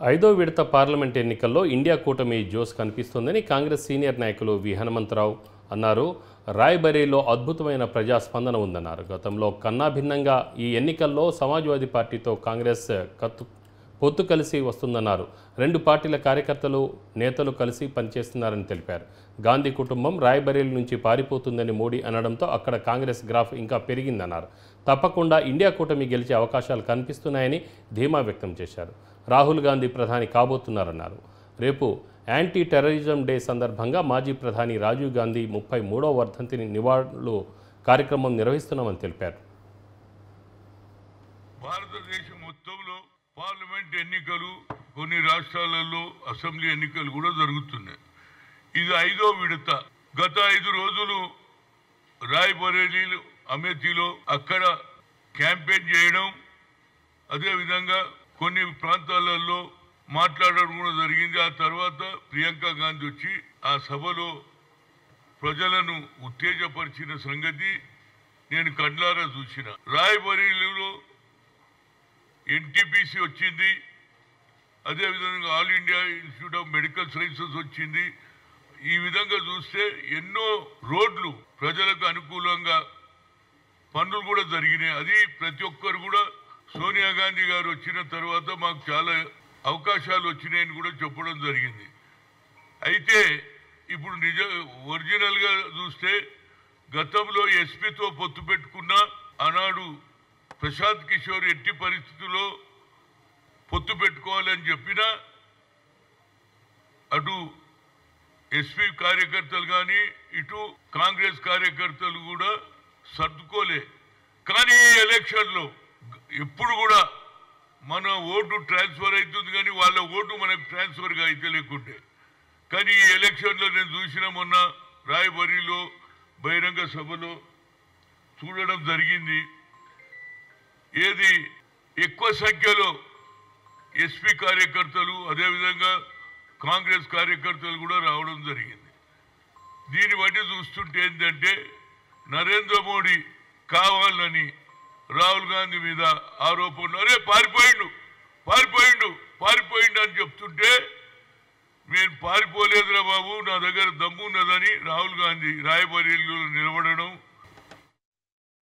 ఐదో విడత పార్లమెంట్ ఎన్నికల్లో ఇండియా కూటమి జోస్ కనిపిస్తోందని కాంగ్రెస్ సీనియర్ నాయకులు వి హనుమంతరావు అన్నారు. రాయ్‌బరేలీలో అద్భుతమైన ప్రజాస్పందన ఉందన్నారు. గతంలో కన్నా భిన్నంగా ఈ ఎన్నికల్లో సమాజ్వాదీ పార్టీతో కాంగ్రెస్ పొత్తు కలిసి వస్తుందన్నారు. రెండు పార్టీల కార్యకర్తలు, నేతలు కలిసి పనిచేస్తున్నారని తెలిపారు. గాంధీ కుటుంబం రాయ్‌బరేలీ నుంచి పారిపోతుందని మోడీ అనడంతో అక్కడ కాంగ్రెస్ గ్రాఫ్ ఇంకా పెరిగిందన్నారు. తప్పకుండా ఇండియా కూటమి గెలిచే అవకాశాలు కనిపిస్తున్నాయని ధీమా వ్యక్తం చేశారు. రాహుల్ గాంధీ ప్రధాని కాబోతున్నారన్నారు. రేపు యాంటీ టెర్రరిజం డే సందర్భంగా మాజీ ప్రధాని రాజీవ్ గాంధీ 33వ వర్ధంతిని నివాళులు కార్యక్రమం నిర్వహిస్తున్నామని తెలిపారు. భారతదేశం మొత్తంలో పార్లమెంట్ ఎన్నికలు, కొన్ని రాష్ట్రాలలో అసెంబ్లీ ఎన్నికలు కూడా జరుగుతున్నాయి. ఇది ఐదో విడత. గత 5 రోజులు రాయ్‌బరేలీ, అమేథీలో అక్కడ క్యాంపెయిన్ చేయడం, అదేవిధంగా కొన్ని ప్రాంతాలలో మాట్లాడడం కూడా జరిగింది. ఆ తర్వాత ప్రియాంక గాంధీ వచ్చి ఆ సభలో ప్రజలను ఉత్తేజపరిచిన సంగతి నేను కళ్ళారా చూసిన. రాయ్‌బరేలీలో ఎన్టీపీసీ వచ్చింది, అదేవిధంగా all India institute of medical sciences వచ్చింది. ఈ విధంగా చూస్తే ఎన్నో రోడ్లు ప్రజలకు అనుకూలంగా పనులు కూడా జరిగినాయి. అది ప్రతి ఒక్కరు కూడా సోనియా గాంధీ గారు వచ్చిన తర్వాత మాకు చాలా అవకాశాలు వచ్చినాయని కూడా చెప్పడం జరిగింది. అయితే ఇప్పుడు ఒరిజినల్గా చూస్తే గతంలో ఎస్పీతో పొత్తు పెట్టుకున్న ఆనాడు ప్రశాంత్ కిషోర్ ఎట్టి పరిస్థితుల్లో పొత్తు పెట్టుకోవాలని చెప్పినా అటు ఎస్పీ కార్యకర్తలు కానీ ఇటు కాంగ్రెస్ కార్యకర్తలు కూడా సర్దుకోలే. కానీ ఈ ఎలక్షన్లో ఎప్పుడు కూడా మన ఓటు ట్రాన్స్ఫర్ అవుతుంది, కానీ వాళ్ళ ఓటు మనకు ట్రాన్స్ఫర్గా అయితే లేకుంటే. కానీ ఈ ఎలక్షన్లో నేను చూసిన మొన్న రాయ్‌బరేలీలో బహిరంగ సభలో చూడడం జరిగింది. ఏది ఎక్కువ సంఖ్యలో ఎస్పీ కార్యకర్తలు, అదేవిధంగా కాంగ్రెస్ కార్యకర్తలు కూడా రావడం జరిగింది. దీన్ని బట్టి చూస్తుంటే ఏంటంటే నరేంద్ర మోడీ కావాలని రాహుల్ గాంధీ మీద ఆరోపణలు, అరే పారిపోయిండు అని చెప్తుంటే, నేను పారిపోలేదురా బాబు, నా దగ్గర దమ్ము ఉన్నదని రాహుల్ గాంధీ రాయ్‌బరేలీలో నిలబడడం,